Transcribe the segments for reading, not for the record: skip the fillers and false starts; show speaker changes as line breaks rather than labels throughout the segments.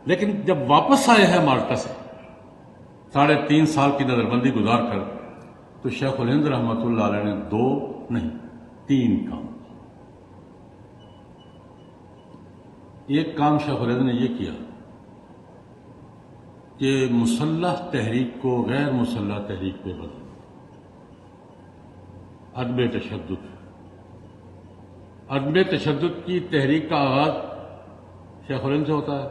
لیکن جب واپس آئے ہیں مالٹا سے 3.5 سال کی نظر بندی گزار کر، تو شیخ الہند رحمۃ اللہ علیہ نے 2 نہیں 3 کام. ایک کام شیخ الہند نے یہ کیا کہ مسلح تحریک کو غیر مسلح تحریک پہ بدل، عدم تشدد. عدم تشدد کی تحریک کا آغاز شیخ الہند سے ہوتا ہے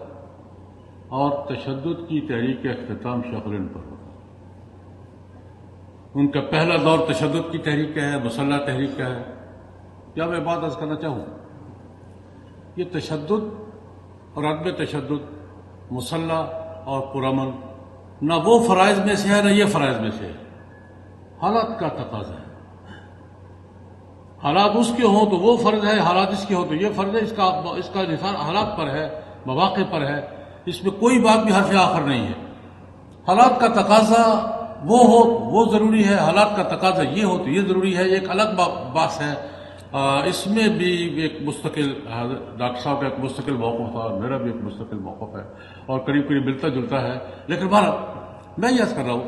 اور تشدد کی تحریک کا اختتام شیخ الہند پر ہوتا ہے. ان کا پہلا دور تشدد کی تحریک کا ہے، مسلح تحریک کا ہے. کیا میں بات عرض کرنا چاہوں، یہ تشدد اور عدم تشدد، مسلح اور پرامن، نہ وہ فرائض میں سے ہے نہ یہ فرائض میں سے ہے. حالات کا تقاضا ہے. حالات اس کے ہوں تو وہ فرض ہے، حالات اس کے ہوں تو یہ فرض ہے. اس کا نثار حالات پر ہے، مواقع پر ہے. اس میں کوئی بات بھی حرف آخر نہیں ہے. حالات کا تقاضا وہ ہو وہ ضروری ہے، حالات کا تقاضا یہ ہو تو یہ ضروری ہے. ایک الگ بات ہے. اس میں بھی ایک مستقل، ڈاکٹر صاحب کا ایک مستقل موقف تھا، میرا بھی ایک مستقل موقف ہے اور قریب قریب ملتا جلتا ہے. لیکن بہرحال میں یاد کر رہا ہوں،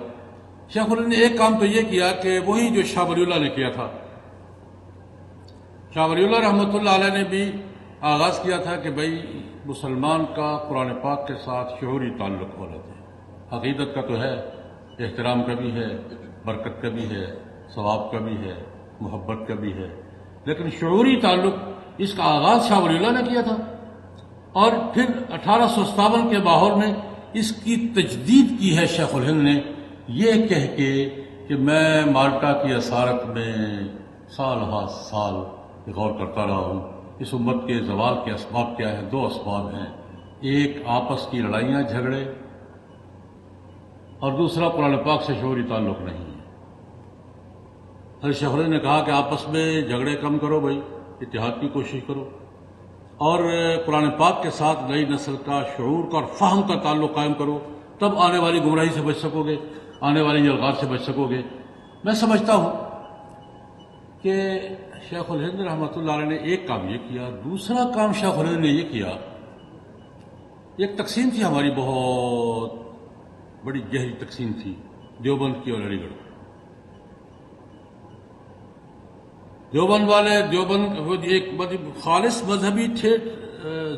شیخ الہند نے ایک کام تو یہ کیا کہ وہی جو شاہ ولی اللہ نے کیا تھا. شاہ ولی اللہ رحمۃ اللہ علیہ نے بھی آغاز کیا تھا کہ بھائی مسلمان کا قرآن پاک کے ساتھ شعوری تعلق ہونا چاہیے. عقیدت کا تو ہے، احترام کا بھی ہے، برکت کا بھی ہے، ثواب کا بھی ہے، محبت کا بھی ہے، لیکن شعوری تعلق اس کا آغاز شاہ ولی اللہ نے کیا تھا. اور پھر 1857 کے ماحول میں اس کی تجدید کی ہے شیخ الہند نے، یہ کہہ کے کہ میں مالٹا کی اسارت میں سال ہا سال غور کرتا رہا ہوں. اس امت کے زوال کے اسباب کیا ہیں؟ 2 اسباب ہیں. ایک آپس کی لڑائیاں جھگڑے، اور دوسرا قرآن پاک سے شعوری تعلق نہیں ہے. حضرت شیخ الہند نے کہا کہ آپس میں جھگڑے کم کرو بھائی، اتحاد کی کوشش کرو، اور قرآن پاک کے ساتھ نئی نسل کا شعور کا اور فہم کا تعلق قائم کرو، تب آنے والی گمراہی سے بچ سکو گے، آنے والی الغار سے بچ سکو گے. میں سمجھتا ہوں کہ شیخ الہند رحمۃ اللہ علیہ نے ایک کام یہ کیا. دوسرا کام شیخ الہند نے یہ کیا، ایک تقسیم تھی ہماری، بہت بڑی گہری تقسیم تھی دیوبند کی اور علی گڑھ. دیوبند والے، دیوبند ایک خالص مذہبی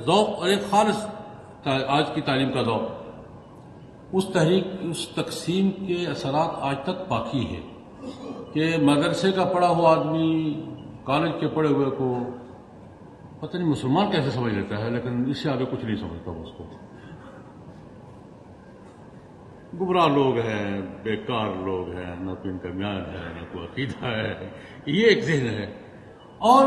ذوق اور ایک خالص آج کی تعلیم کا ذوق. اس تقسیم کے اثرات آج تک باقی ہے کہ مدرسے کا پڑھا ہوا آدمی کالج کے پڑھے ہوئے کو پتہ نہیں مسلمان کیسے سمجھ لیتا ہے، لیکن اس سے آگے کچھ نہیں سمجھتا اس کو. گمراہ لوگ ہیں، بیکار لوگ ہیں، نہ کوئی ان کا میان ہے نہ کوئی عقیدہ ہے، یہ ایک ذہن ہے. اور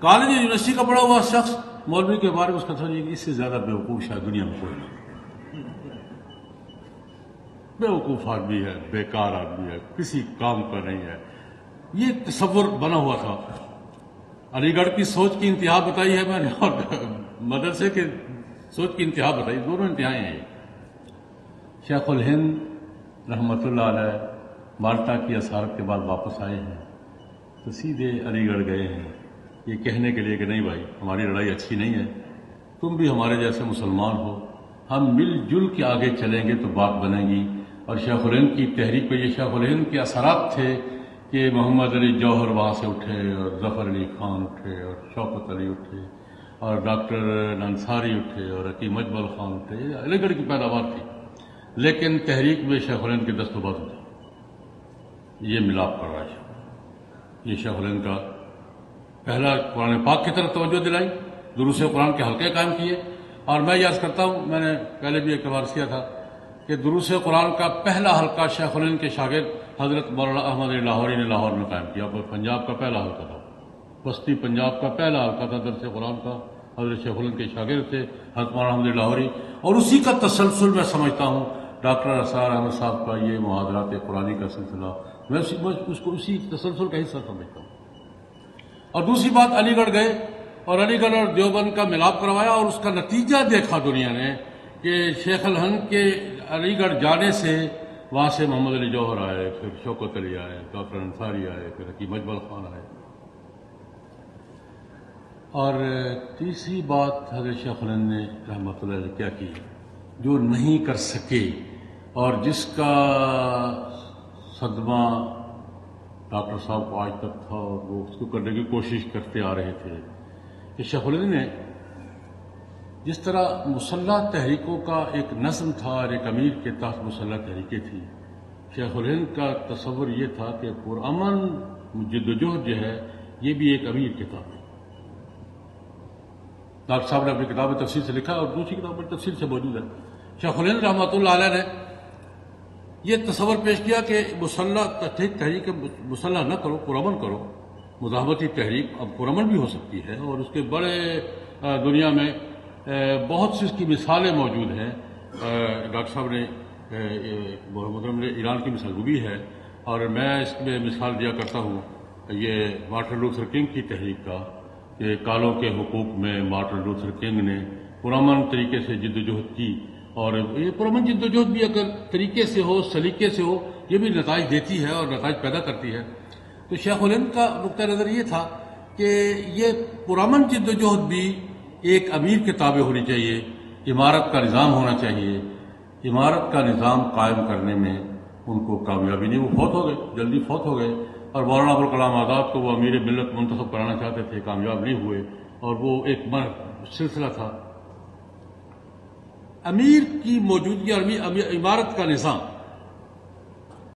کالج یونیورسٹی کا پڑھا ہوا شخص مولوی کے بارے میں اس کا سمجھے کہ اس سے زیادہ بیوقوف شاید دنیا میں کوئی نہیں. بیوقوف آدمی ہے، بیکار آدمی ہے، کسی کام کا نہیں ہے. یہ تصور بنا ہوا تھا. علی گڑھ کی سوچ کی انتہا بتائی ہے میں نے، اور مدرسے کے سوچ کی انتہا بتائی، دونوں انتہائیں ہیں. شیخ الہند رحمۃ اللہ علیہ مالٹا کی اسارت کے بعد واپس آئے ہیں تو سیدھے علی گڑھ گئے ہیں یہ کہنے کے لیے کہ نہیں بھائی ہماری لڑائی اچھی نہیں ہے، تم بھی ہمارے جیسے مسلمان ہو، ہم مل جل کے آگے چلیں گے تو بات بنے گی. اور شیخ الہند کی تحریک پہ یہ شیخ الہند کے اثرات تھے کہ محمد علی جوہر وہاں سے اٹھے، اور ظفر علی خان اٹھے، اور شوکت علی اٹھے، اور ڈاکٹر انصاری اٹھے، اور حکیم اجمل خان اٹھے. یہ علی گڑھ کی پیداوار تھی، لیکن تحریک میں شیخ الہند کے دست و بازو تھے. یہ ملاپ کر رہا ہے. یہ شیخ الہند کا پہلا قرآن پاک کی طرف توجہ دلائی، دروس قرآن کے حلقے قائم کیے. اور میں یاد کرتا ہوں، میں نے پہلے بھی ایک بار کیا تھا کہ دروس قرآن کا پہلا حلقہ شیخ الہند کے شاگرد حضرت مولانا احمد علی لاہوری نے لاہور میں قائم کیا. پنجاب کا پہلا حلقہ تھا، بستی پنجاب کا پہلا حلقہ تھا درس قرآن کا. حضرت شیخ الہند کے شاگرد تھے حضرت مولانا احمد علی لاہوری. اور اسی کا تسلسل میں سمجھتا ہوں ڈاکٹر اسرار احمد صاحب کا یہ محاضرات قرآنی کا سلسلہ، میں اس کو اسی تسلسل کا حصہ سمجھتا ہوں. اور دوسری بات، علی گڑھ گئے اور علی گڑھ اور دیوبند کا ملاپ کروایا، اور اس کا نتیجہ دیکھا دنیا نے کہ شیخ الہند کے علی گڑھ جانے سے وہاں سے محمد علی جوہر آئے، پھر شوکت علی آئے، ڈاکٹر انصاری آئے، پھر حکیم اجمل خان آئے. اور تیسری بات حضرت شیخ الہند نے رحمۃ اللہ علیہ کیا کی، جو نہیں کر سکے اور جس کا صدمہ ڈاکٹر صاحب کو آج تک تھا اور وہ اس کو کرنے کی کوشش کرتے آ رہے تھے، کہ شیخ الہند نے جس طرح مسلح تحریکوں کا ایک نظم تھا اور ایک امیر کے تحت مسلح تحریکیں تھیں، شیخ الہند کا تصور یہ تھا کہ پرامن جدوجہد جو ہے یہ بھی ایک امیر کتاب ہے۔ ڈاکٹر صاحب نے اپنی کتاب میں تفصیل سے لکھا اور دوسری کتاب میں تفصیل سے موجود ہے۔ شیخ الہند رحمۃ اللہ علیہ نے یہ تصور پیش کیا کہ مسلح تحریک مسلح نہ کرو، پرامن کرو۔ مزاحمتی تحریک اب پرامن بھی ہو سکتی ہے اور اس کے بڑے دنیا میں بہت سی اس کی مثالیں موجود ہیں۔ ڈاکٹر صاحب نے محترم نے ایران کی مثال وہ بھی ہے، اور میں اس میں مثال دیا کرتا ہوں یہ مارٹن لوتھر کنگ کی تحریک کا، کہ کالوں کے حقوق میں مارٹن لوتھر کنگ نے پرامن طریقے سے جدوجہد کی، اور یہ پرامن جدوجہد بھی اگر طریقے سے ہو، سلیقے سے ہو، یہ بھی نتائج دیتی ہے اور نتائج پیدا کرتی ہے۔ تو شیخ الہند کا نقطہ نظر یہ تھا کہ یہ پرامن جدوجہد بھی ایک امیر کتابیں ہونی چاہیے، عمارت کا نظام ہونا چاہیے۔ عمارت کا نظام قائم کرنے میں ان کو کامیابی نہیں، وہ فوت ہو گئے، جلدی فوت ہو گئے، اور مولانا ابوالکلام آزاد کو وہ امیر ملت منتخب کرانا چاہتے تھے، کامیاب نہیں ہوئے، اور وہ ایک سلسلہ تھا۔ امیر کی موجودگی اور عمارت کا نظام